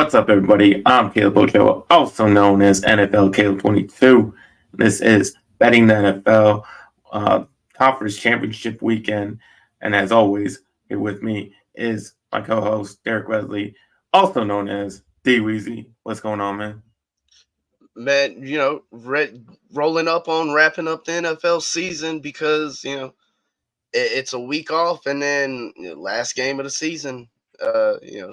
What's up, everybody? I'm Caleb Ochoa, also known as NFL Caleb 22. This is Betting the NFL Conference Championship weekend. And as always, here with me is my co host, Derek Wesley, also known as DWeezy. What's going on, man? Man, rolling up on wrapping up the NFL season because it's a week off, and then last game of the season.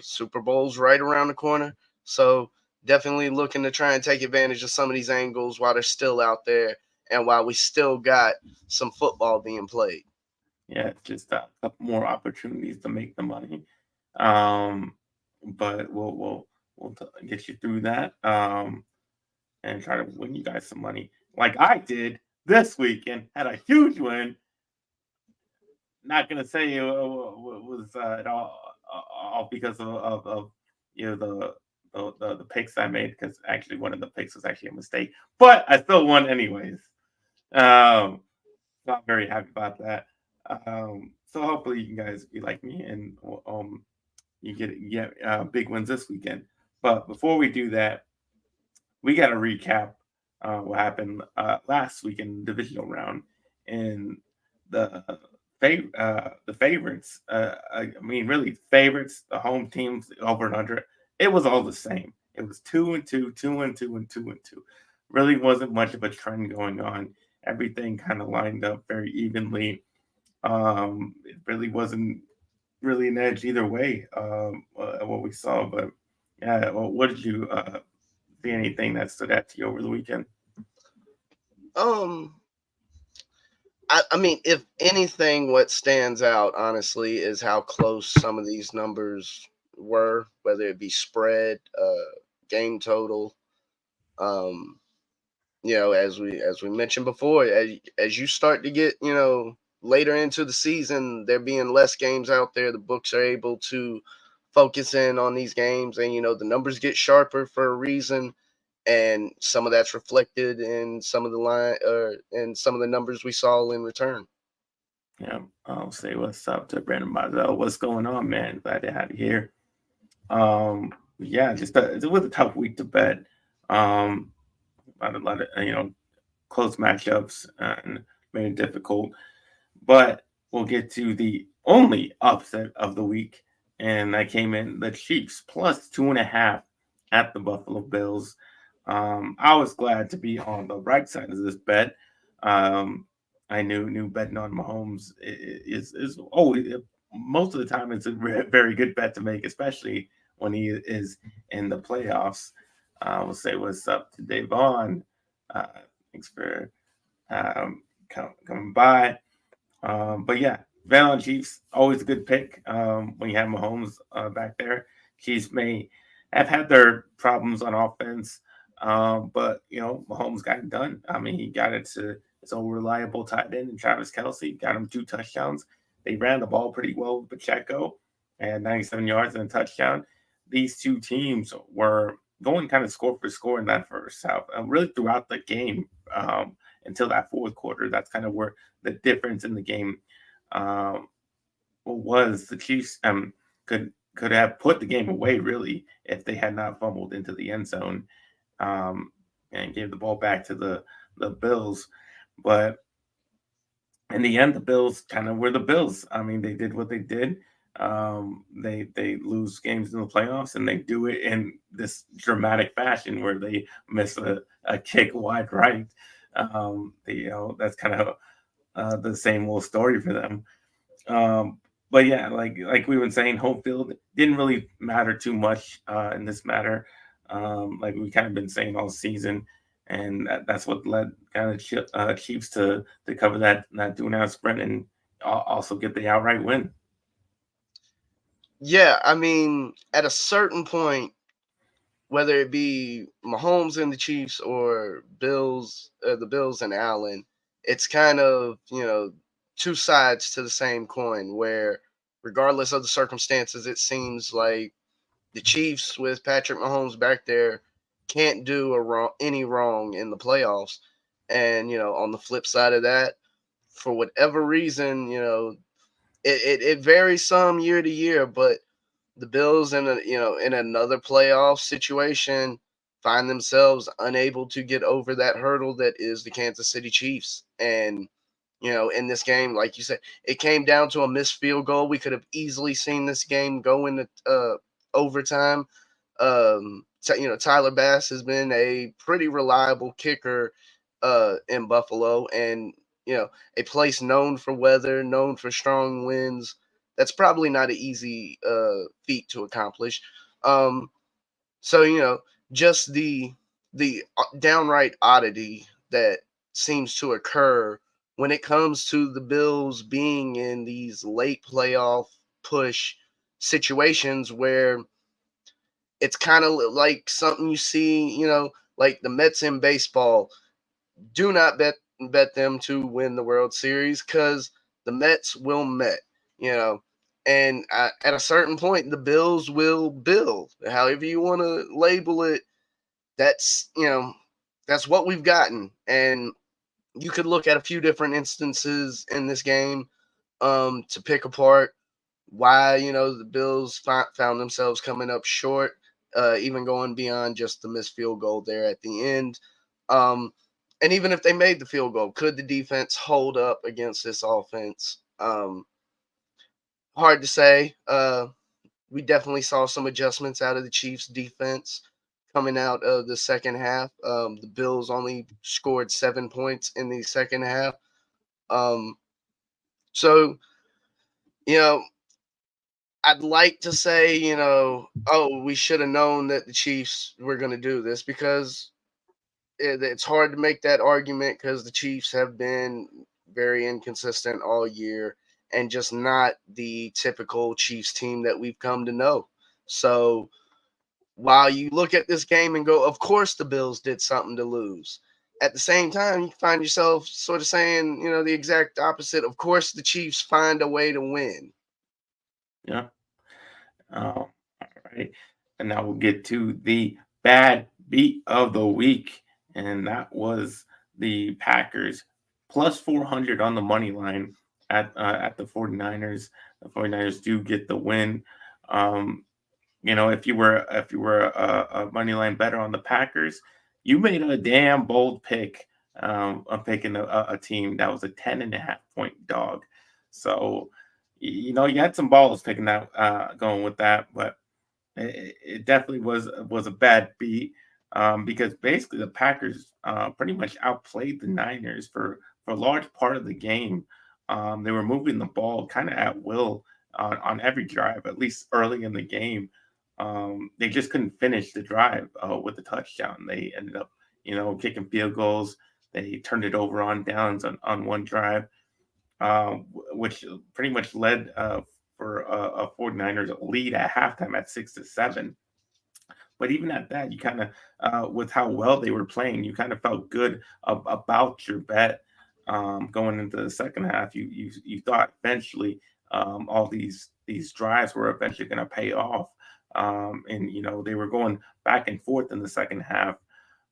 Super Bowl's right around the corner, so definitely looking to try and take advantage of some of these angles while they're still out there, and while we still got some football being played. Yeah, it's just a couple more opportunities to make the money. Um, but we'll get you through that. And try to win you guys some money like I did this weekend. Had a huge win. Not gonna say it was at all because of the picks I made, because actually one of the picks was actually a mistake, but I still won anyways. Not very happy about that. So hopefully you guys be like me and you get big wins this weekend. But before we do that, we got to recap what happened last week in the divisional round, and the the favorites. I mean, really favorites. The home teams over and under. It was all the same. It was 2-2, 2-2, and 2-2. Really wasn't much of a trend going on. Everything kind of lined up very evenly. It really wasn't really an edge either way. What we saw, but yeah. Well, what did you see anything that stood out to you over the weekend? Um, I mean, if anything, what stands out honestly is how close some of these numbers were, whether it be spread, game total. Um, as we mentioned before, as you start to get later into the season, there being less games out there, the books are able to focus in on these games, and the numbers get sharper for a reason, and some of that's reflected in some of the line or in some of the numbers we saw in return. Yeah, I'll say what's up to Brandon Mazel. What's going on, man? Glad to have you here. Yeah, it was a tough week to bet. Um, a lot of close matchups and made it difficult. But we'll get to the only upset of the week, and I came in the Chiefs plus 2.5 at the Buffalo Bills. I was glad to be on the right side of this bet. Um, I knew betting on Mahomes is always, most of the time, it's a very good bet to make, especially when he is in the playoffs. We'll say what's up to Davon. Uh, thanks for coming by. But yeah, bet on Chiefs, always a good pick when you have Mahomes back there. Chiefs may have had their problems on offense, but Mahomes got it done. I mean, he got it to his own reliable tight end and Travis Kelsey, got him 2 touchdowns. They ran the ball pretty well with Pacheco, and 97 yards and a touchdown. These two teams were going kind of score for score in that first half, really throughout the game until that fourth quarter. That's kind of where the difference in the game um, was. The Chiefs could have put the game away, really, if they had not fumbled into the end zone um, and gave the ball back to the Bills. But in the end, the Bills kind of were the Bills. I mean, they did what they did. They lose games in the playoffs, and they do it in this dramatic fashion where they miss a kick wide right. That's kind of the same old story for them. Um, but yeah, like we were saying, home field didn't really matter too much in this matter. Like we kind of been saying all season, and that's what led kind of Chiefs to cover that 2.5 spread and also get the outright win. Yeah, I mean, at a certain point, whether it be Mahomes and the Chiefs or the Bills and Allen, it's kind of two sides to the same coin. Where, regardless of the circumstances, it seems like the Chiefs with Patrick Mahomes back there can't do any wrong in the playoffs. And on the flip side of that, for whatever reason, it varies some year to year, but the Bills in another playoff situation find themselves unable to get over that hurdle that is the Kansas City Chiefs. And in this game, like you said, it came down to a missed field goal. We could have easily seen this game go into overtime. Tyler Bass has been a pretty reliable kicker in Buffalo, and a place known for weather, known for strong winds. That's probably not an easy feat to accomplish. So just the downright oddity that seems to occur when it comes to the Bills being in these late playoff push situations where it's kind of like something you see, like the Mets in baseball. Do not bet them to win the World Series because the Mets will Met, you know. And at a certain point, the Bills will bill. However you want to label it, that's that's what we've gotten. And you could look at a few different instances in this game to pick apart why the Bills found themselves coming up short, even going beyond just the missed field goal there at the end. Um, and even if they made the field goal, could the defense hold up against this offense? Hard to say. We definitely saw some adjustments out of the Chiefs' defense coming out of the second half. The Bills only scored 7 points in the second half. Um, so, you know, I'd like to say, oh, we should have known that the Chiefs were going to do this because it's hard to make that argument because the Chiefs have been very inconsistent all year and just not the typical Chiefs team that we've come to know. So while you look at this game and go, of course the Bills did something to lose. At the same time, you find yourself sort of saying, the exact opposite. Of course, the Chiefs find a way to win. Yeah. All right. And now we'll get to the bad beat of the week. And that was the Packers plus 400 on the money line at the 49ers. The 49ers do get the win. Um, if you were a money line better on the Packers, you made a damn bold pick of picking a team that was a 10.5 point dog. So, you had some balls picking that, going with that, but it definitely was a bad beat because basically the Packers pretty much outplayed the Niners for a large part of the game. They were moving the ball kind of at will on every drive, at least early in the game. They just couldn't finish the drive with the touchdown. They ended up, kicking field goals. They turned it over on downs on one drive, which pretty much led for a 49ers lead at halftime at 6-7. But even at that, you kind of, with how well they were playing, you kind of felt good about your bet going into the second half. You thought eventually all these drives were eventually going to pay off, and they were going back and forth in the second half.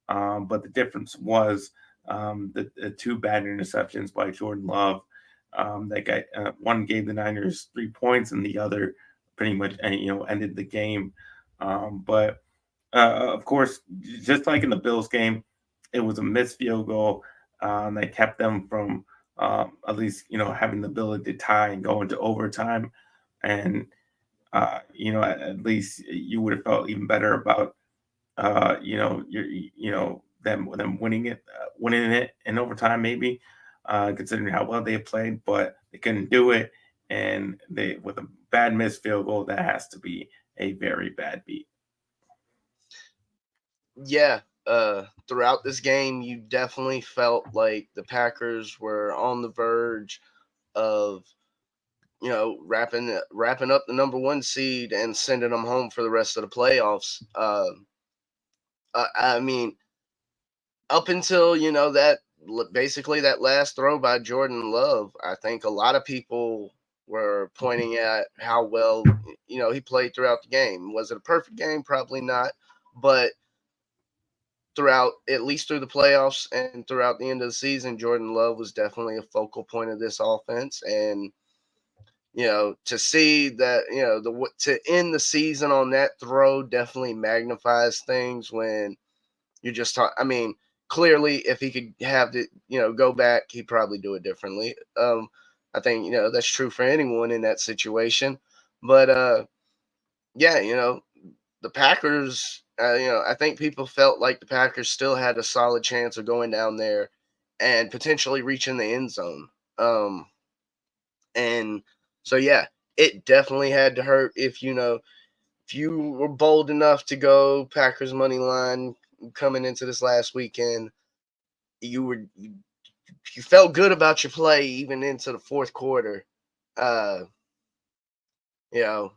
But the difference was the two bad interceptions by Jordan Love. That guy, one gave the Niners 3 points, and the other pretty much ended the game. But of course, just like in the Bills game, it was a missed field goal that kept them from at least having the ability to tie and go into overtime. And at least you would have felt even better about them winning it in overtime, maybe considering how well they played, but they couldn't do it. And they with a bad missed field goal, that has to be a very bad beat. Yeah, throughout this game, you definitely felt like the Packers were on the verge of, wrapping up the number one seed and sending them home for the rest of the playoffs. I mean, up until that basically that last throw by Jordan Love, I think a lot of people were pointing at how well he played throughout the game. Was it a perfect game? Probably not, but throughout at least through the playoffs and throughout the end of the season, Jordan Love was definitely a focal point of this offense. And To see that, to end the season on that throw definitely magnifies things when you're just talking. I mean, clearly, if he could have it, go back, he'd probably do it differently. I think, that's true for anyone in that situation. But yeah, the Packers, I think people felt like the Packers still had a solid chance of going down there and potentially reaching the end zone. And so, yeah, it definitely had to hurt if you were bold enough to go Packers money line coming into this last weekend. You felt good about your play even into the fourth quarter. Uh, you know,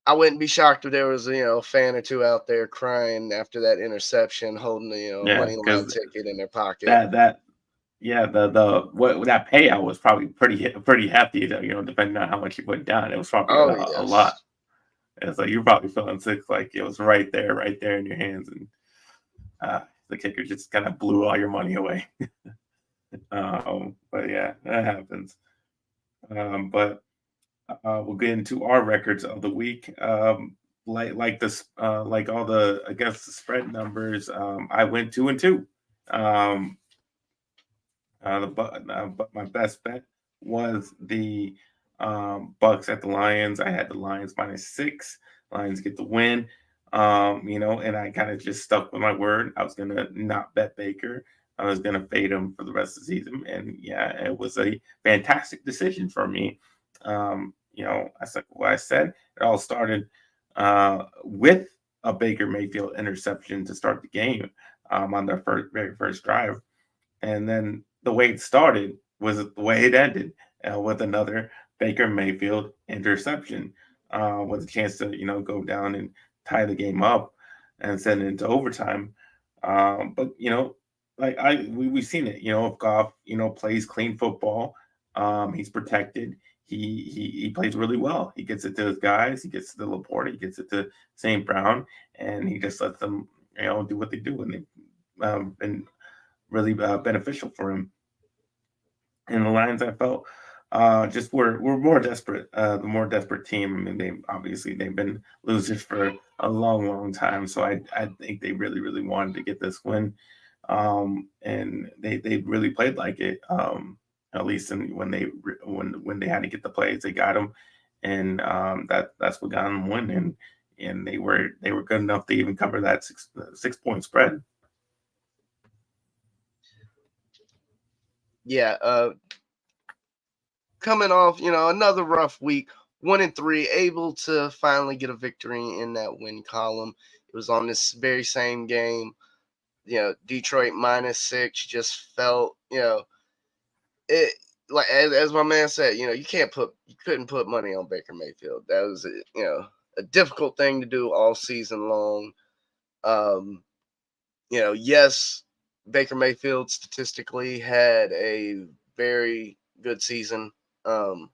I wouldn't be shocked if there was a fan or two out there crying after that interception, holding the Yeah, money line because ticket in their pocket. that yeah, the what that payout was probably pretty hefty, depending on how much you put down. It was probably Oh a lot. yes, And so you're probably feeling sick, like it was right there in your hands, and the kicker just kind of blew all your money away. But yeah, that happens. But we'll get into our records of the week. Like this, like all the I guess the spread numbers. I went 2-2. Um, but my best bet was the Bucks at the Lions. I had the Lions -6. Lions get the win. And I kind of just stuck with my word. I was gonna not bet Baker. I was gonna fade him for the rest of the season, and yeah, it was a fantastic decision for me. I said what I said. It all started with a Baker Mayfield interception to start the game on their very first drive. And then the way it started was the way it ended with another Baker Mayfield interception with a chance to, go down and tie the game up and send it into overtime. But, like we've seen it, if Goff, plays clean football, he's protected. He plays really well. He gets it to his guys. He gets it to Laporte. He gets it to St. Brown, and he just lets them, do what they do. And been really beneficial for him. And the Lions, I felt, just were more desperate, the more desperate team. I mean, they've been losers for a long time. So I think they really wanted to get this win, and they really played like it. At least when they had to get the plays, they got them, and that's what got them win. And they were good enough to even cover that 6 point spread. yeah. Coming off, another rough week, 1-3, able to finally get a victory in that win column. It was on this very same game. Detroit -6 just felt, it like as my man said, you couldn't put money on Baker Mayfield. That was a difficult thing to do all season long. Um, yes, Baker Mayfield statistically had a very good season. Um,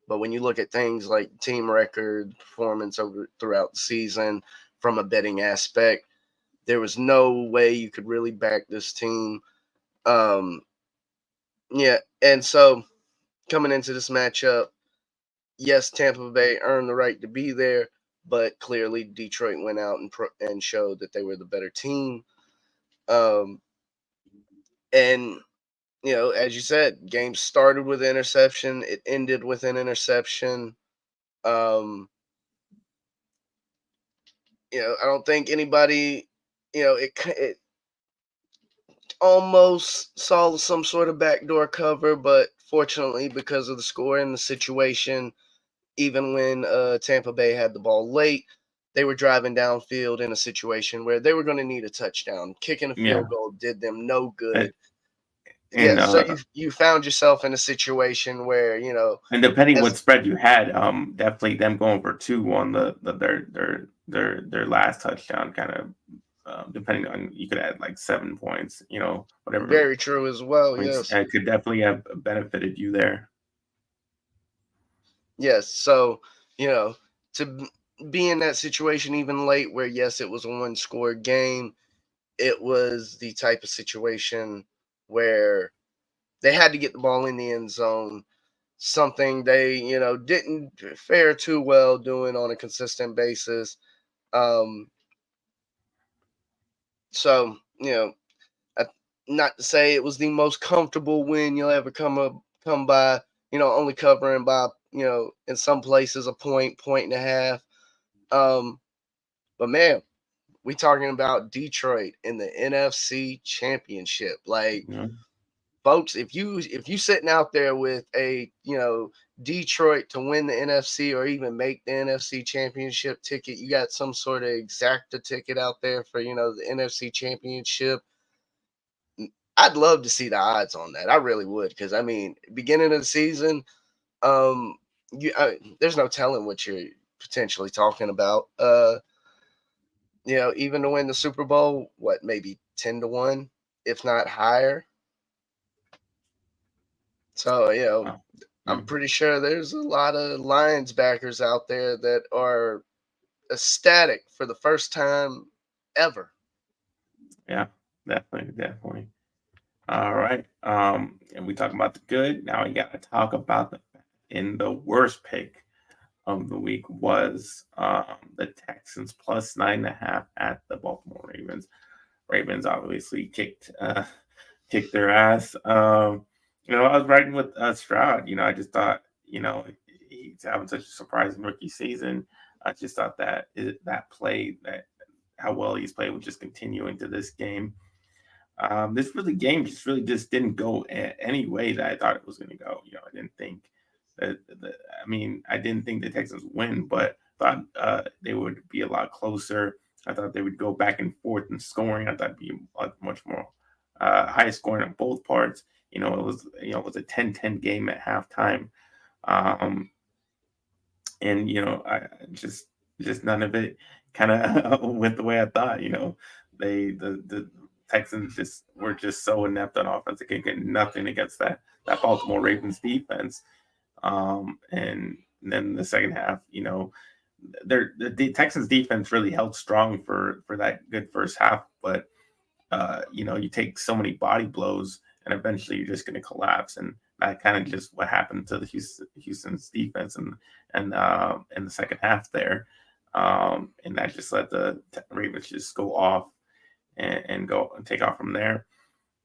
but when you look at things like team record, performance throughout the season, from a betting aspect, there was no way you could really back this team. Um, yeah, and so coming into this matchup, yes, Tampa Bay earned the right to be there, but clearly Detroit went out and showed that they were the better team. Um, and as you said, game started with an interception, it ended with an interception. Um, I don't think anybody, it almost saw some sort of backdoor cover, but fortunately, because of the score and the situation, even when Tampa Bay had the ball late, they were driving downfield in a situation where they were going to need a touchdown. Kicking a Yeah. field goal did them no And, good. and Yeah, so you found yourself in a situation where And depending what as spread you had, definitely them going for two on their last touchdown, kind of depending on you could add like 7 points, whatever, very true as well. which Yes, could definitely have benefited you there. yes. So to be in that situation even late, where yes, it was a one-score game, it was the type of situation where they had to get the ball in the end zone. something they, didn't fare too well doing on a consistent basis. Um, so, I, not to say it was the most comfortable win you'll ever come by, only covering by, in some places a point and a half. But man, we talking about Detroit in the NFC Championship. Like, You know? folks, if you sitting out there with a Detroit to win the NFC or even make the NFC Championship ticket, you got some sort of exacta ticket out there for the NFC Championship. I'd love to see the odds on that. I really would, because I mean, beginning of the season, um, there's no telling what you're potentially talking about. Even to win the Super Bowl, what, maybe 10-1, if not higher. So, Wow. I'm Mm. pretty sure there's a lot of Lions backers out there that are ecstatic for the first time ever. Yeah, definitely, definitely. All right. And we talk about the good. Now we got to talk about the in the worst pick of the week was the Texans plus 9.5 at the Baltimore Ravens. Ravens obviously kicked their ass. I was riding with Stroud. I just thought he's having such a surprising rookie season. I just thought that play that how well he's played would just continue into this game. This really game just didn't go any way that I thought it was going to go. I didn't think I mean, I didn't think the Texans would win, but thought they would be a lot closer. I thought they would go back and forth in scoring. I thought it'd be much more high scoring on both parts. It was a 10-10 game at halftime. Um, and I just none of it kind of went the way I thought. The Texans just were just so inept on offense. They could get nothing against that Baltimore Ravens defense. And then the second half, the Texans defense really held strong for that good first half, but you take so many body blows and eventually you're just going to collapse. And that kind of just what happened to the Houston's defense and in the second half there. And that just let the Ravens just go off and go and take off from there.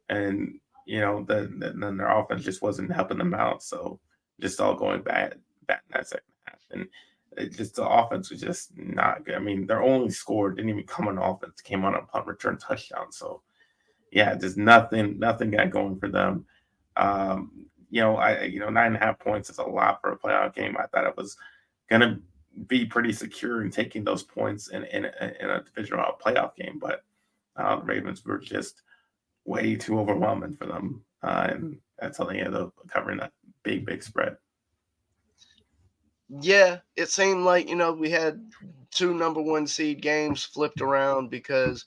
And, then their offense just wasn't helping them out. So just all going bad in that second half. And the offense was just not good. I mean, their only score didn't even come on offense, came on a punt return touchdown. So yeah, just nothing got going for them. 9.5 points is a lot for a playoff game. I thought it was gonna be pretty secure in taking those points in a divisional playoff game, but the Ravens were just way too overwhelming for them, and that's how they ended up covering that big spread. Yeah, it seemed like, we had two number one seed games flipped around because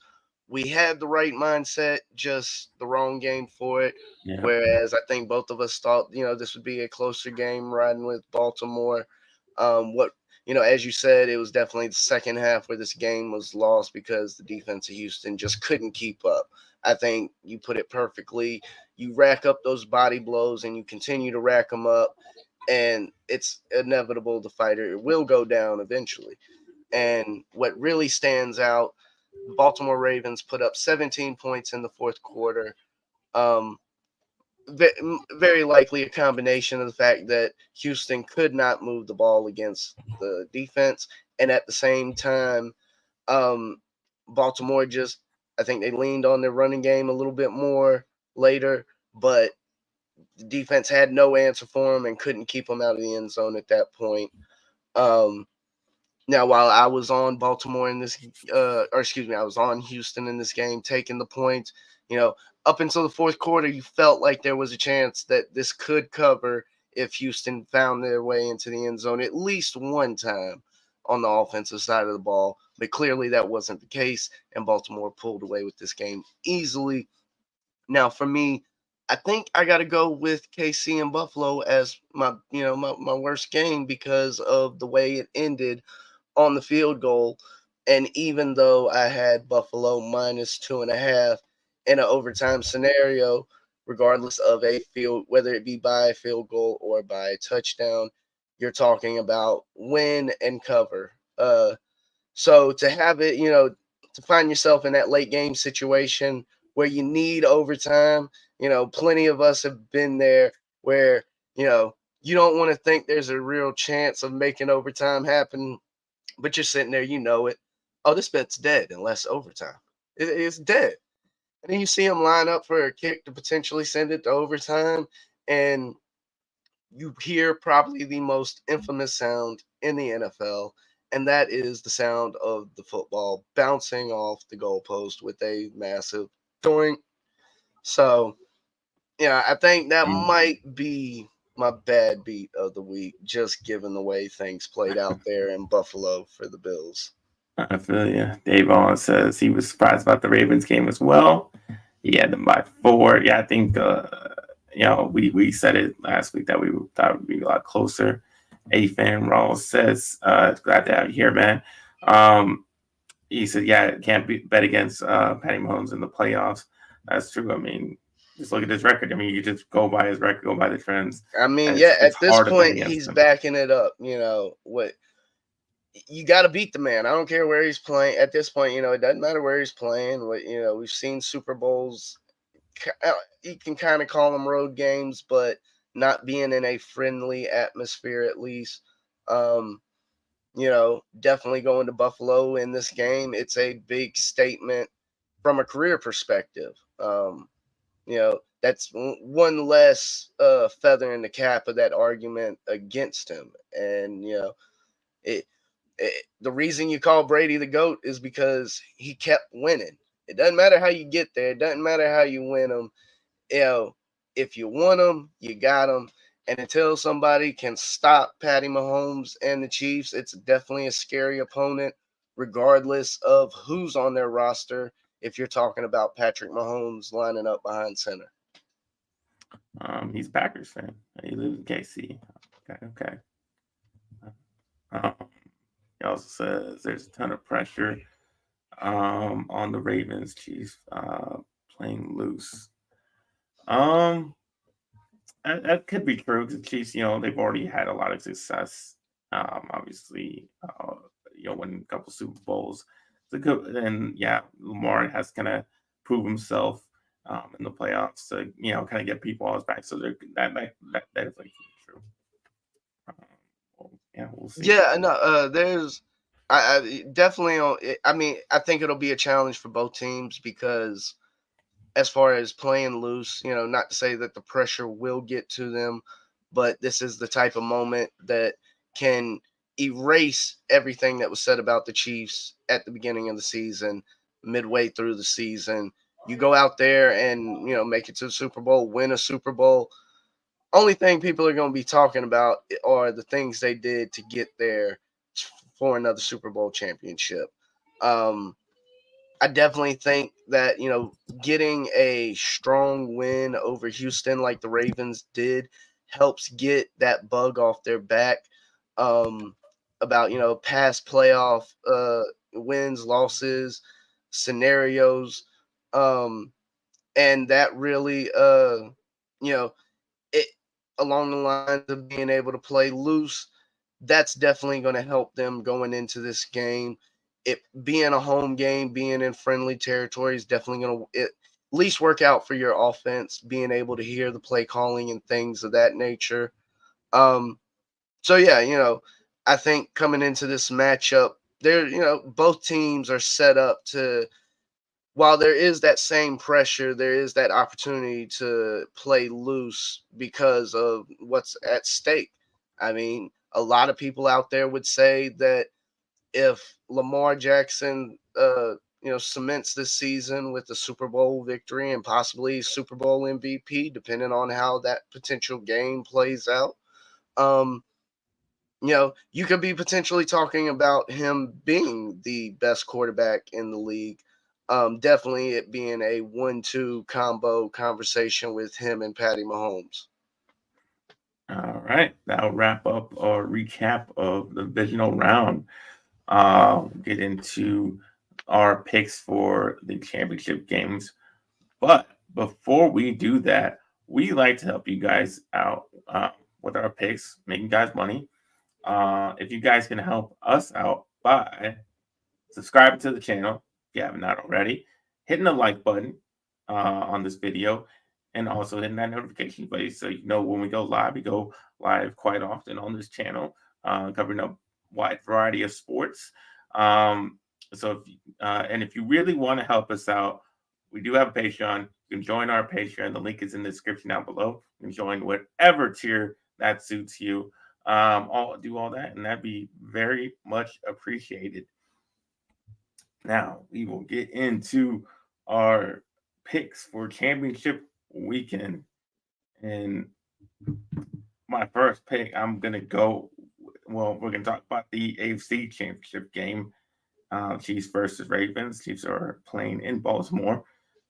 we had the right mindset, just the wrong game for it. Yeah, Whereas I think both of us thought, this would be a closer game riding with Baltimore. What, as you said, it was definitely the second half where this game was lost because the defense of Houston just couldn't keep up. I think you put it perfectly. You rack up those body blows and you continue to rack them up, and it's inevitable the fighter will go down eventually. And what really stands out, Baltimore Ravens put up 17 points in the fourth quarter. Um, Very likely a combination of the fact that Houston could not move the ball against the defense, and at the same time, um, Baltimore just, I think they leaned on their running game a little bit more later, but the defense had no answer for them and couldn't keep them out of the end zone at that point. Um, Now, while I was on Baltimore in this, or excuse me, I was on Houston in this game, taking the points. You know, up until the fourth quarter, you felt like there was a chance that this could cover if Houston found their way into the end zone at least one time on the offensive side of the ball. But clearly, that wasn't the case, and Baltimore pulled away with this game easily. Now, for me, I think I got to go with KC and Buffalo as my worst game because of the way it ended on the field goal. And even though I had Buffalo minus 2.5 in an overtime scenario, regardless of a field, whether it be by a field goal or by a touchdown. You're talking about win and cover. So to have it, to find yourself in that late game situation where you need overtime, plenty of us have been there where, you don't want to think there's a real chance of making overtime happen, but you're sitting there, it. Oh, this bet's dead unless overtime. It's dead. And then you see them line up for a kick to potentially send it to overtime, and you hear probably the most infamous sound in the NFL, and that is the sound of the football bouncing off the goalpost with a massive doink. So, I think that might be my bad beat of the week, just given the way things played out there in Buffalo for the Bills. I feel you. Dave Allen says he was surprised about the Ravens game as well. He had them by 4. Yeah, I think we said it last week that we thought it would be a lot closer. A-Fan Rawls says, glad to have you here, man. He said, yeah, can't bet against Patty Mahomes in the playoffs. That's true. I mean, just look at his record. I mean, you just go by his record, go by the trends. I mean, It's at this hard to bet point, against he's him. backing it up. What you got to beat the man. I don't care where he's playing. At this point, it doesn't matter where he's playing. We've seen Super Bowls. You can kind of call them road games, but not being in a friendly atmosphere at least. Definitely going to Buffalo in this game. It's a big statement from a career perspective. That's one less feather in the cap of that argument against him. And, it, the reason you call Brady the GOAT is because he kept winning. It doesn't matter how you get there. It doesn't matter how you win them. If you want them, you got them. And until somebody can stop Patty Mahomes and the Chiefs, it's definitely a scary opponent, regardless of who's on their roster. If you're talking about Patrick Mahomes lining up behind center. He's a Packers fan. He lives in KC. Okay. He also says there's a ton of pressure on the Ravens. Chiefs playing loose. That could be true because the Chiefs, they've already had a lot of success. Obviously, winning a couple Super Bowls. And Lamar has kind of proved himself in the playoffs to kind of get people on his back. So that definitely true. We'll see. Yeah, no, there's, I definitely. I mean, I think it'll be a challenge for both teams because, as far as playing loose, not to say that the pressure will get to them, but this is the type of moment that can erase everything that was said about the Chiefs at the beginning of the season, midway through the season. You go out there and, make it to the Super Bowl, win a Super Bowl. Only thing people are going to be talking about are the things they did to get there for another Super Bowl championship. I definitely think that, getting a strong win over Houston like the Ravens did helps get that bug off their back about, past playoff wins, losses, scenarios. And that really, it along the lines of being able to play loose, that's definitely going to help them going into this game. It being a home game, being in friendly territory is definitely going to at least work out for your offense, being able to hear the play calling and things of that nature. So yeah, I think coming into this matchup, both teams are set up to, while there is that same pressure, there is that opportunity to play loose because of what's at stake. I mean, a lot of people out there would say that if Lamar Jackson, cements this season with a Super Bowl victory and possibly Super Bowl MVP, depending on how that potential game plays out, you could be potentially talking about him being the best quarterback in the league. Definitely it being a 1-2 combo conversation with him and Patty Mahomes. All right, that'll wrap up our recap of the divisional round. Get into our picks for the championship games. But before we do that, we like to help you guys out with our picks, making you guys money. If you guys can help us out by subscribing to the channel if you haven't not already, hitting the like button on this video, and also hitting that notification bell so you know when we go live. We go live quite often on this channel, covering a wide variety of sports. Um, and if you really want to help us out, we do have a Patreon. You can join our Patreon. The link is in the description down below. You can join whatever tier that suits you. All do all that, and that'd be very much appreciated. Now we will get into our picks for championship weekend. And my first pick, I'm gonna go. Well, we're gonna talk about the AFC Championship game. Chiefs versus Ravens. Chiefs are playing in Baltimore.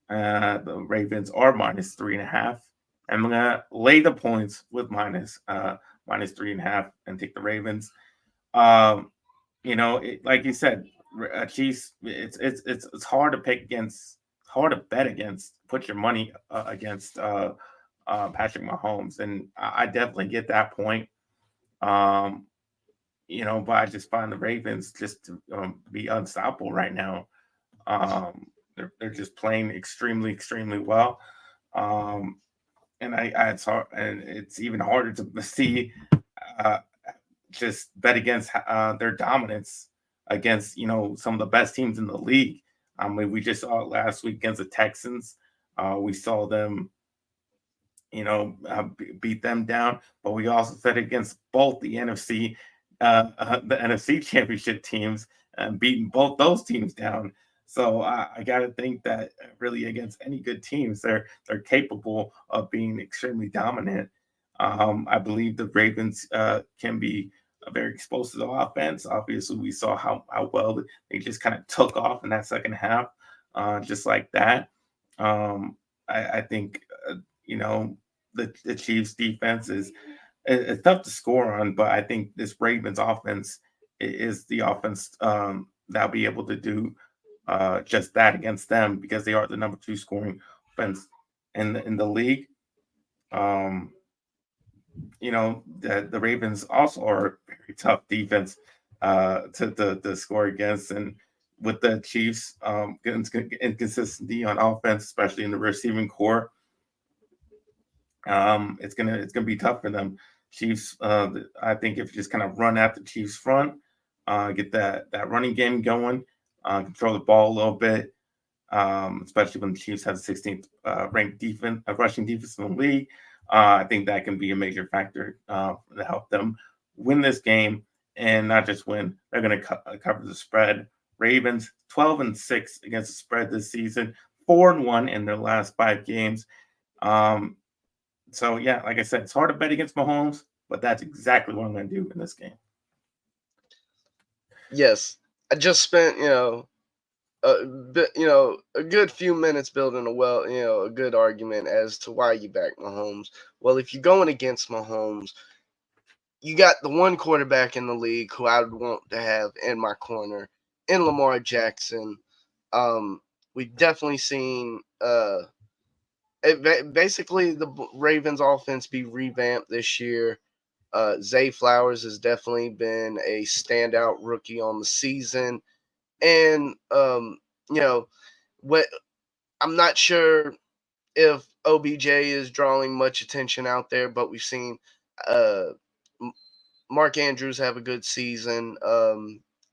The Ravens are -3.5. I'm gonna lay the points with -3.5 and take the Ravens. Um, like you said, Chiefs. It's hard to pick against. Hard to bet against. Put your money against Patrick Mahomes, and I definitely get that point. Um, but I just find the Ravens just to be unstoppable right now. They're just playing extremely, extremely well. Um, and it's hard, and it's even harder to see uh, just bet against their dominance against some of the best teams in the league. I mean, we just saw it last week against the Texans. We saw them, beat them down, but we also said against both the NFC Championship teams, and beating both those teams down. So I got to think that really against any good teams, they're capable of being extremely dominant. I believe the Ravens can be a very explosive offense. Obviously, we saw how well they just kind of took off in that second half, just like that. I think you know the Chiefs defense is it's tough to score on, but I think this Ravens offense is the offense that'll be able to do just that against them because they are the number two scoring offense in the league. Um, the Ravens also are a very tough defense to score against, and with the Chiefs inconsistency on offense, especially in the receiving core, it's gonna be tough for them. Chiefs, I think if you just kind of run at the Chiefs front, get that running game going, control the ball a little bit, especially when the Chiefs have the 16th ranked defense, rushing defense in the league. I think that can be a major factor to help them win this game, and not just win. They're going to cover the spread. Ravens 12-6 against the spread this season, 4-1 in their last 5 games. Um, so yeah, like I said, it's hard to bet against Mahomes, but that's exactly what I'm going to do in this game. Yes, I just spent a good few minutes building a good argument as to why you back Mahomes. Well, if you're going against Mahomes, you got the one quarterback in the league who I would want to have in my corner in Lamar Jackson. We've definitely seen basically the Ravens offense be revamped this year. Zay Flowers has definitely been a standout rookie on the season. And what I'm not sure if OBJ is drawing much attention out there, but we've seen uh, Mark Andrews have a good season.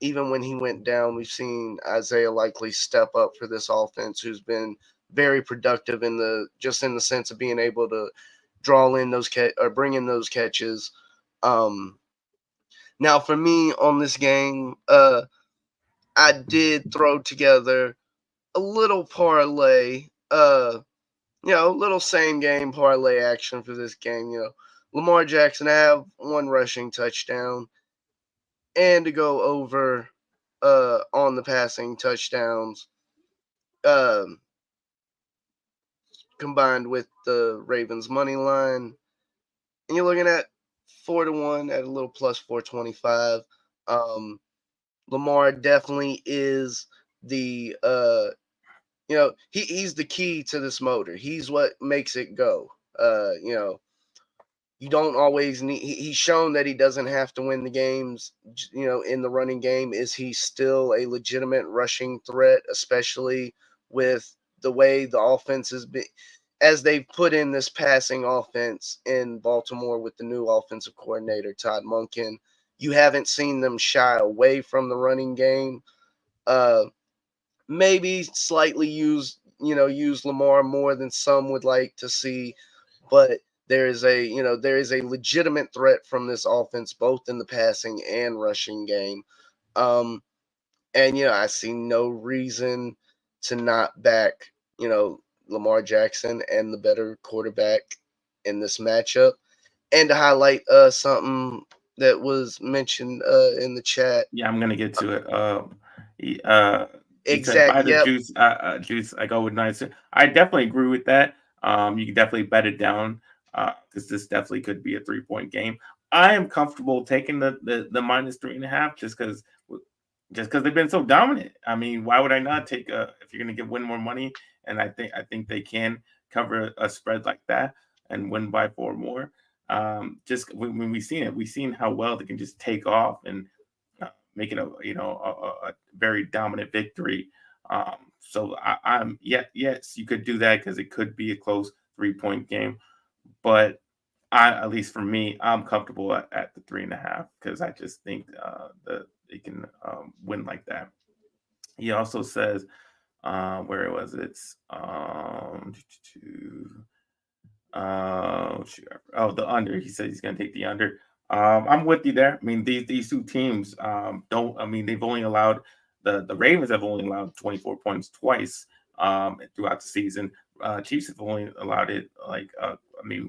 Even when he went down, we've seen Isaiah Likely step up for this offense, who's been very productive in the sense of being able to draw in those or bring in those catches. Um, Now, for me on this game, I did throw together a little parlay, little same game parlay action for this game. Lamar Jackson to have one rushing touchdown and to go over on the passing touchdowns, um, combined with the Ravens money line. And you're looking at 4-1 at a little plus 425. Lamar definitely is the he's the key to this motor. He's what makes it go. You don't always need. He's shown that he doesn't have to win the games. In the running game, is he still a legitimate rushing threat, especially with the way the offense has been, as they've put in this passing offense in Baltimore with the new offensive coordinator Todd Monken. You haven't seen them shy away from the running game. Uh, Maybe slightly use Lamar more than some would like to see, but there is a legitimate threat from this offense both in the passing and rushing game. Um and I see no reason to not back, Lamar Jackson and the better quarterback in this matchup. And to highlight something that was mentioned in the chat. Yeah, I'm gonna get to it. He, he said Exact buy the Yep. juice. Juice. I go with nice. I definitely agree with that. You can definitely bet it down because this definitely could be a 3 point game. I am comfortable taking the minus 3.5 just because they've been so dominant. I mean, why would I not take if you're going to win more money? And I think they can cover a spread like that and win by 4 more. Just when we've seen it, we've seen how well they can just take off and make it a very dominant victory. So I'm yes, you could do that because it could be a close 3 point game, but at least for me, I'm comfortable at the 3.5 because I just think that they can win like that. He also says, where was it? Shoot, the under. He said he's going to take the under. I'm with you there. I mean, these two teams don't. I mean, they've only allowed the Ravens have only allowed 24 points twice throughout the season. Chiefs have only allowed it like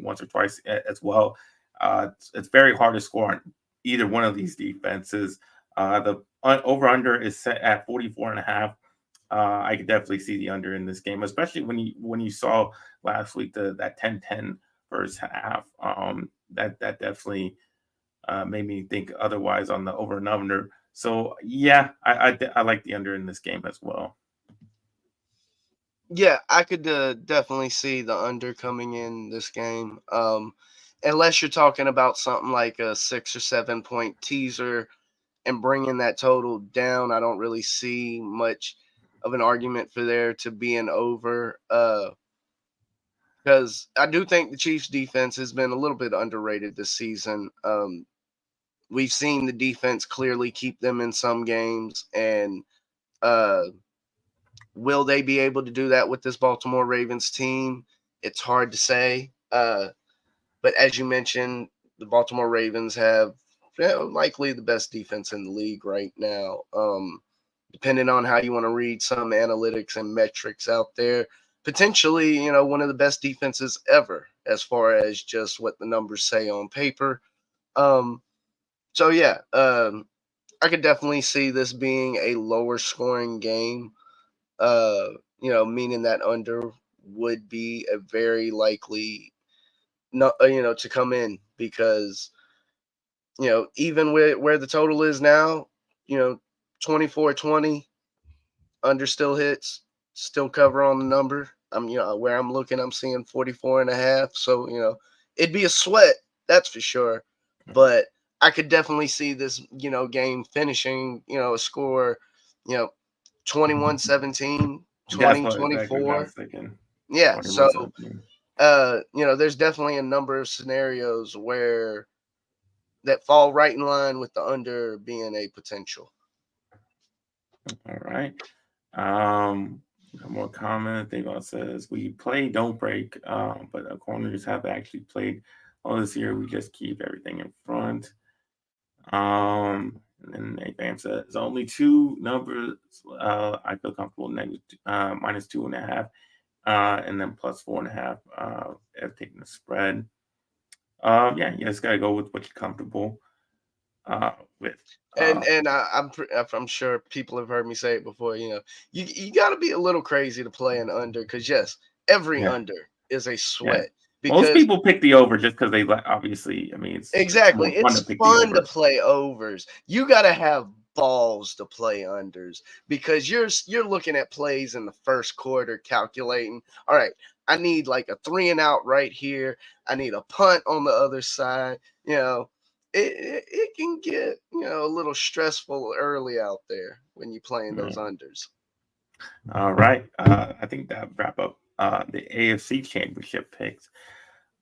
once or twice as well. It's very hard to score on either one of these defenses. The over under is set at 44.5. I could definitely see the under in this game, especially when you saw last week that 10-10 first half. That definitely made me think otherwise on the over and under. So yeah, I like the under in this game as well. Yeah, I could definitely see the under coming in this game. Unless you're talking about something like a 6 or 7 point teaser and bringing that total down, I don't really see much of an argument for there to be an over. Because I do think the Chiefs' defense has been a little bit underrated this season. We've seen the defense clearly keep them in some games, and uh, will they be able to do that with this Baltimore Ravens team? It's hard to say. But as you mentioned, the Baltimore Ravens have likely the best defense in the league right now. Depending on how you want to read some analytics and metrics out there, potentially, one of the best defenses ever as far as just what the numbers say on paper. Um, so yeah, I could definitely see this being a lower scoring game. Uh, Meaning that under would be a very likely no, to come in because even where the total is now, you know, 24-20 under still hits, still cover on the number. Where I'm looking, I'm seeing 44.5. So, it'd be a sweat, that's for sure. But I could definitely see this, game finishing, a score, you know, 21-17, That's twenty what twenty exactly what I was four. thinking. Yeah. So, 21-17. there's definitely a number of scenarios where that fall right in line with the under being a potential. All right. No more comment. Thing on says we play don't break, but the corners have actually played all this year. We just keep everything in front. And then Nathan says there's only two numbers. I feel comfortable minus 2.5, and then plus 4.5. As taking the spread. Yeah, you just gotta go with what you're comfortable with. And I'm sure people have heard me say it before. You got to be a little crazy to play an under because yes, every Yeah, under is a yeah. sweat Most because people pick the over just because they like. Obviously, I mean, it's exactly more fun it's to pick the fun to over. play overs. You got to have balls to play unders, because you're looking at plays in the first quarter calculating, all right, I need like a 3-and-out right here. I need a punt on the other side. It can get, a little stressful early out there when you're playing those unders. All right. I think that wrap up the AFC Championship picks.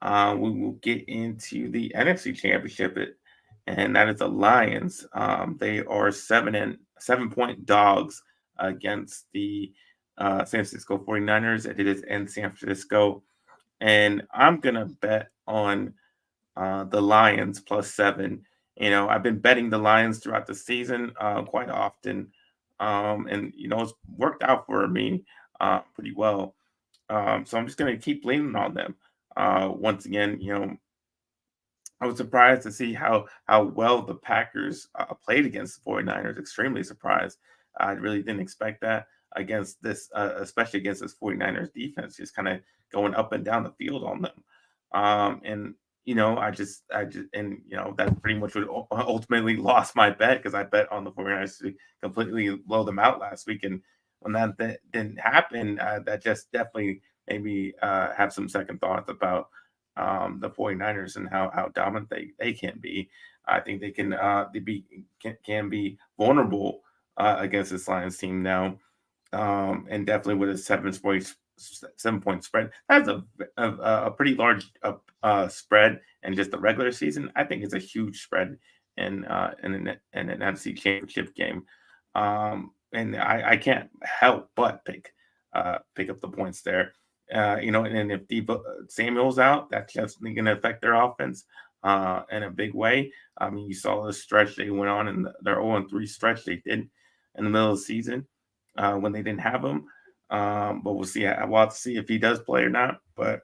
We will get into the NFC Championship, and that is the Lions. They are 7-point dogs against the San Francisco 49ers. It is in San Francisco, and I'm gonna bet on the Lions +7. I've been betting the Lions throughout the season quite often, and it's worked out for me pretty well. So I'm just going to keep leaning on them. Once again, I was surprised to see how well the Packers played against the 49ers. Extremely surprised. I really didn't expect that against this, especially against this 49ers defense, just kind of going up and down the field on them. And that pretty much would ultimately lost my bet because I bet on the 49ers to completely blow them out last week. And when that didn't happen, that just definitely made me have some second thoughts about the 49ers and how dominant they can be. I think they can be vulnerable against this Lions team now, and definitely with a 7-point spread. That's a pretty large spread in just the regular season. I think it's a huge spread in an NFC Championship game, and I can't help but pick up the points there. And if Samuel's out, that's definitely going to affect their offense in a big way. I mean, you saw the stretch they went on in their 0-3 stretch they did in the middle of the season when they didn't have him. But we'll see. We'll have to see if he does play or not. But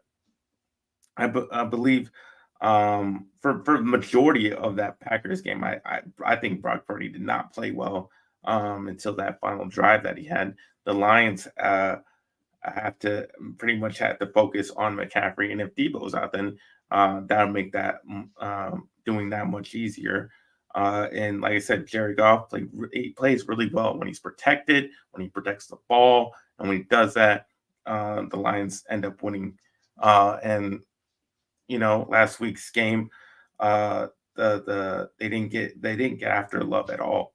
I believe for the majority of that Packers game, I think Brock Purdy did not play well until that final drive that he had. The Lions have to pretty much have to focus on McCaffrey, and if Debo's out, then that'll make that doing that much easier. And like I said, Jared Goff plays really well when he's protected, when he protects the ball, and when he does that, the Lions end up winning. And last week's game, they didn't get after Love at all.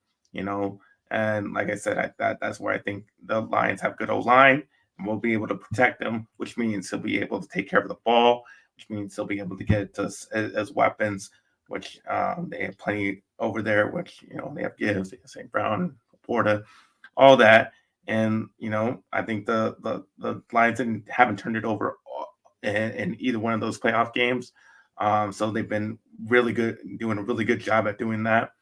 And like I said, that's where I think the Lions have good O-line and we'll be able to protect them, which means he'll be able to take care of the ball, which means he'll be able to get it to us as weapons, which they have plenty over there, which, they have Gibbs, they have St. Brown, Porta, all that. And, I think the Lions haven't turned it over in either one of those playoff games. So they've been really good, doing a really good job at doing that.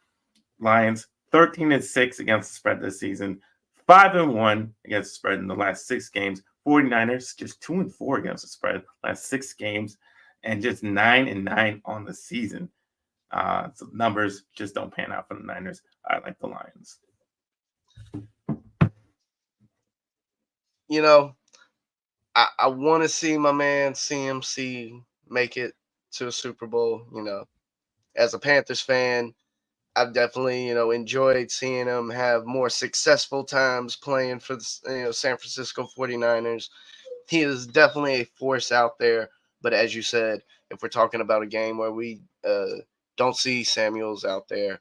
Lions 13-6 against the spread this season, 5-1 against the spread in the last 6 games. 49ers just 2-4 against the spread last 6 games, and just 9-9 on the season. So numbers just don't pan out for the Niners. I like the Lions. I want to see my man CMC make it to a Super Bowl. As a Panthers fan, I've definitely, enjoyed seeing him have more successful times playing for the, San Francisco 49ers. He is definitely a force out there. But as you said, if we're talking about a game where we don't see Samuels out there,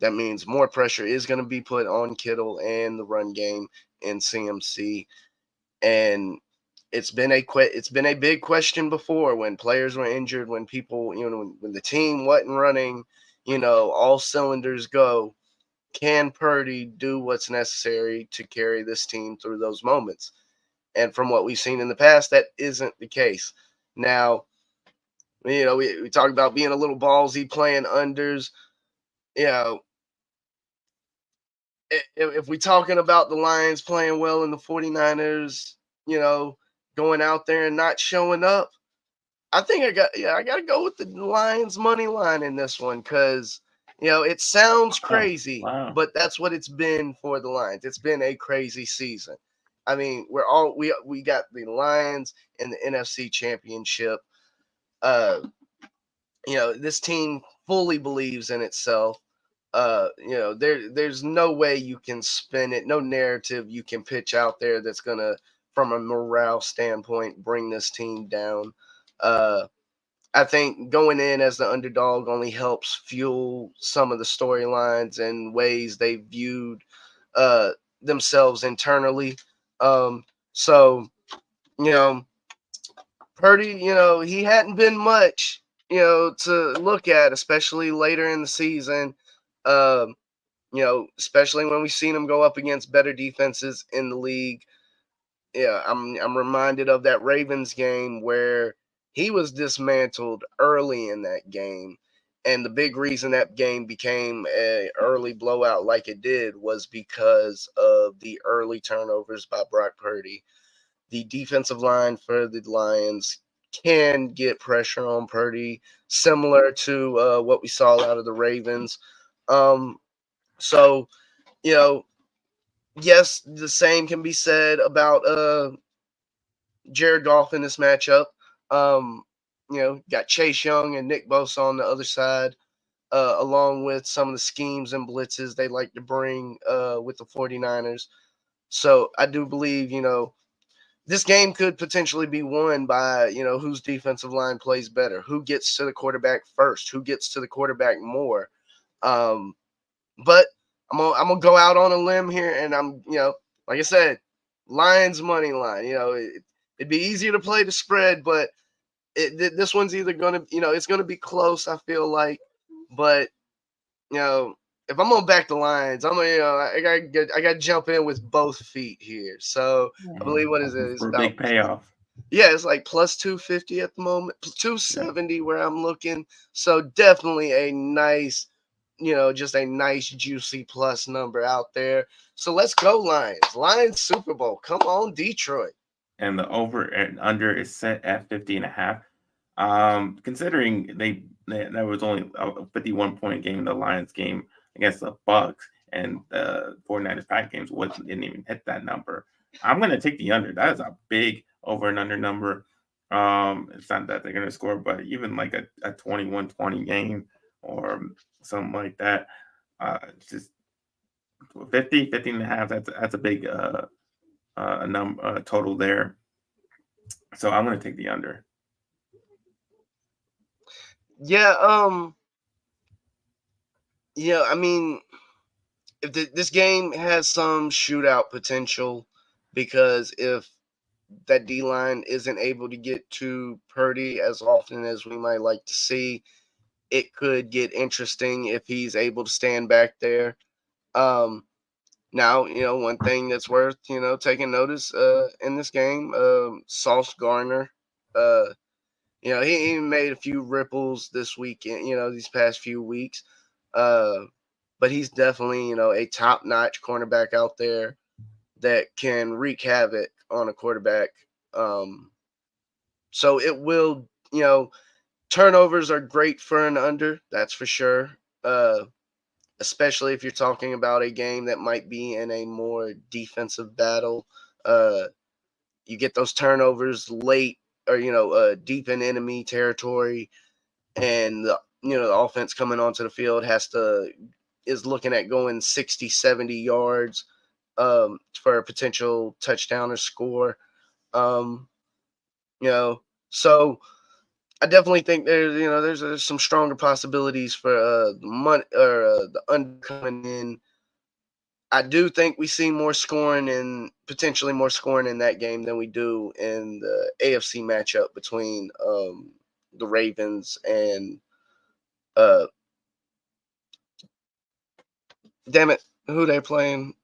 that means more pressure is going to be put on Kittle and the run game in CMC. And it's been a big question before when players were injured, when people, when the team wasn't running, all cylinders go. Can Purdy do what's necessary to carry this team through those moments? And from what we've seen in the past, that isn't the case. Now, we talked about being a little ballsy, playing unders. If we're talking about the Lions playing well and the 49ers, going out there and not showing up, I think I got to go with the Lions money line in this one because, it sounds crazy, but that's what it's been for the Lions. It's been a crazy season. I mean, we got the Lions in the NFC Championship. This team fully believes in itself. There's no way you can spin it, no narrative you can pitch out there that's gonna, from a morale standpoint, bring this team down. Uh, I think going in as the underdog only helps fuel some of the storylines and ways they viewed uh, themselves internally. So, you know, Purdy, he hadn't been much, to look at, especially later in the season. Um, especially when we've seen him go up against better defenses in the league. Yeah, I'm reminded of that Ravens game where he was dismantled early in that game. And the big reason that game became a early blowout like it did was because of the early turnovers by Brock Purdy. The defensive line for the Lions can get pressure on Purdy, similar to what we saw out of the Ravens. Um, so, you know, yes, the same can be said about Jared Goff in this matchup. Got Chase Young and Nick Bosa on the other side, along with some of the schemes and blitzes they like to bring with the 49ers. So I do believe, this game could potentially be won by, whose defensive line plays better, who gets to the quarterback first, who gets to the quarterback more. Um, but I'm gonna go out on a limb here, and like I said, Lions money line. It'd be easier to play the spread, but this one's either gonna, it's gonna be close. I feel like, but you know, if I'm gonna back the Lions, I'm gonna, I gotta jump in with both feet here. So I believe what is it? Hoping It's for a about, big payoff. yeah, it's like plus 250 at the moment, Yeah. 270 where I'm looking. So definitely a nice, just a nice juicy plus number out there. So let's go Lions. Lions Super Bowl. Come on, Detroit. And the over and under is set at 50.5. Considering that was only a 51-point game in the Lions game against the Bucks, and the 49ers Pack games didn't even hit that number. I'm gonna take the under. That is a big over and under number. It's not that they're gonna score, but even like a 21-20 game or something like that. It's just 50.5. That's a big total there. So I'm gonna take the under. Yeah, I mean, if this game has some shootout potential, because if that D line isn't able to get to Purdy as often as we might like to see, it could get interesting if he's able to stand back there. Um, Now, one thing that's worth, taking notice in this game, Sauce Garner, uh, he made a few ripples this weekend, these past few weeks. Uh, but he's definitely, a top notch cornerback out there that can wreak havoc on a quarterback. Um, so it will, turnovers are great for an under, that's for sure. Especially if you're talking about a game that might be in a more defensive battle. Uh, you get those turnovers late, or deep in enemy territory, and the offense coming onto the field is looking at going 60, 70 yards for a potential touchdown or score. Um, so I definitely think there's some stronger possibilities for the money or the under coming in. I do think we see more scoring and potentially more scoring in that game than we do in the AFC matchup between the Ravens and uh damn it, who they playing?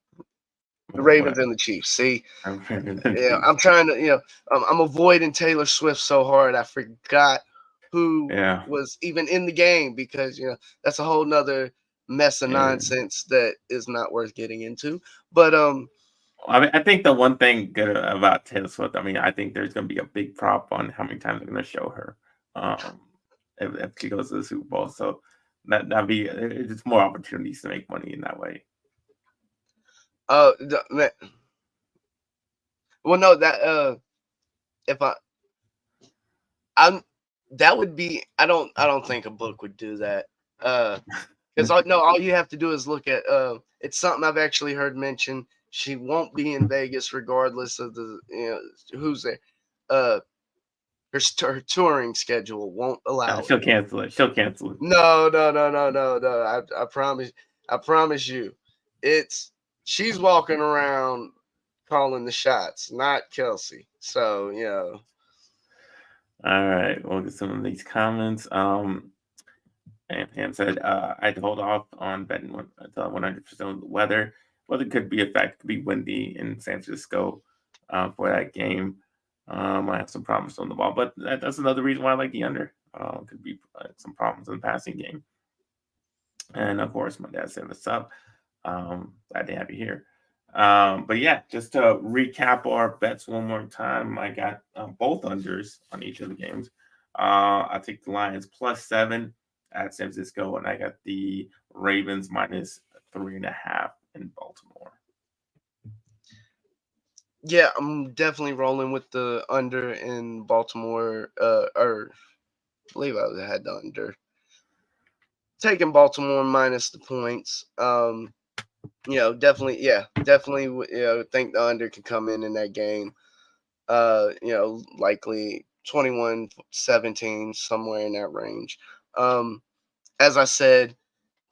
The Ravens What? and the Chiefs. See, I'm trying yeah, to I'm trying to, I'm avoiding Taylor Swift so hard I forgot who Yeah. was even in the game, because that's a whole nother mess of Yeah. nonsense that is not worth getting into. But I mean, I think the one thing good about Taylor Swift, I mean, I think there's going to be a big prop on how many times they're going to show her, um, if she goes to the Super Bowl. So that'd be it's more opportunities to make money in that way. man, well, no, that if I'm that would be, I don't think a book would do that. Uh Because all you have to do is look at it's something I've actually heard mentioned. She won't be in Vegas regardless of who's there. Her touring schedule won't allow it. She'll cancel it. She'll cancel it. No. I promise you, she's walking around calling the shots, not Kelsey. So All right, we'll get some of these comments. And Pam said, I'd hold off on betting until 100% of the weather. Weather could be a fact, could be windy in San Francisco for that game. I have some problems on the ball, but that's another reason why I like the under. Could be some problems in the passing game. And of course, my dad said, what's up? Glad to have you here. But yeah, just to recap our bets one more time, I got both unders on each of the games. I take the Lions +7 at San Francisco, and I got the Ravens -3.5 in Baltimore. Yeah, I'm definitely rolling with the under in Baltimore. Or I believe I had the under. Taking Baltimore minus the points. Definitely think the under can come in that game. Likely 21-17, somewhere in that range. As I said,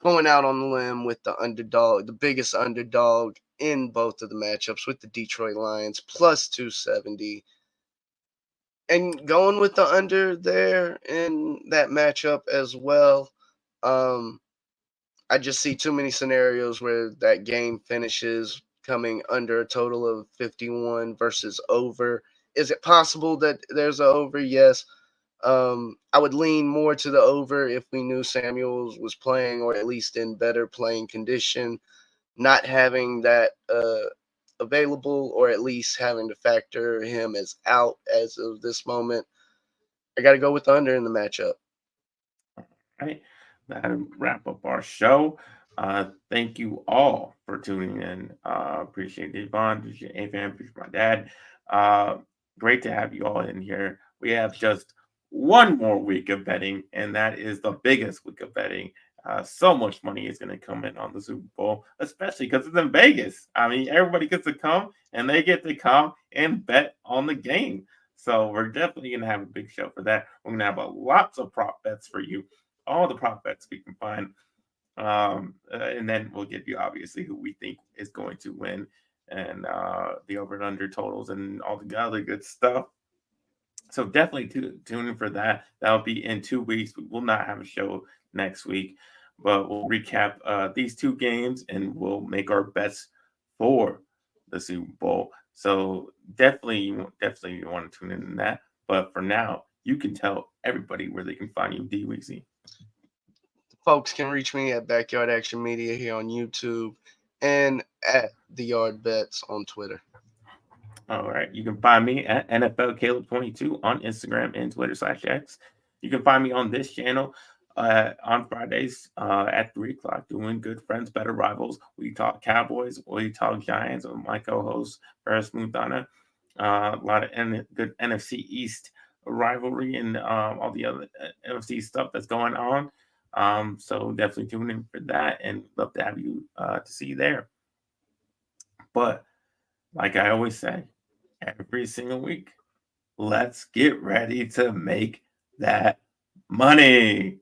going out on the limb with the underdog, the biggest underdog in both of the matchups with the Detroit Lions +270. And going with the under there in that matchup as well. I just see too many scenarios where that game finishes coming under a total of 51 versus over. Is it possible that there's an over? Yes. I would lean more to the over if we knew Samuels was playing, or at least in better playing condition. Not having that available, or at least having to factor him as out as of this moment, I got to go with the under in the matchup. All right, that'll wrap up our show. Thank you all for tuning in. Appreciate Devon, appreciate AFAM, appreciate my dad. Great to have you all in here. We have just one more week of betting, and that is the biggest week of betting. So much money is going to come in on the Super Bowl, especially because it's in Vegas. I mean, everybody gets to come, and they get to come and bet on the game. So we're definitely going to have a big show for that. We're going to have lots of prop bets for you, all the prop bets we can find. And then we'll give you obviously who we think is going to win, and the over and under totals and all the other good stuff. So definitely tune in for that. That'll be in 2 weeks. We will not have a show next week, but we'll recap these two games and we'll make our bets for the Super Bowl. So definitely you want to tune in that. But for now, you can tell everybody where they can find you, DWeezy. Folks can reach me at Backyard Action Media here on YouTube and at The Yard Bets on Twitter. All right. You can find me at NFL Caleb 22 on Instagram and Twitter /X. You can find me on this channel on Fridays at 3 o'clock doing Good Friends, Better Rivals. We talk Cowboys, we talk Giants with my co-host, Ferris Mudana. A lot of good NFC East rivalry and all the other NFC stuff that's going on. So definitely tune in for that and love to have you to see you there. But like I always say, every single week, let's get ready to make that money.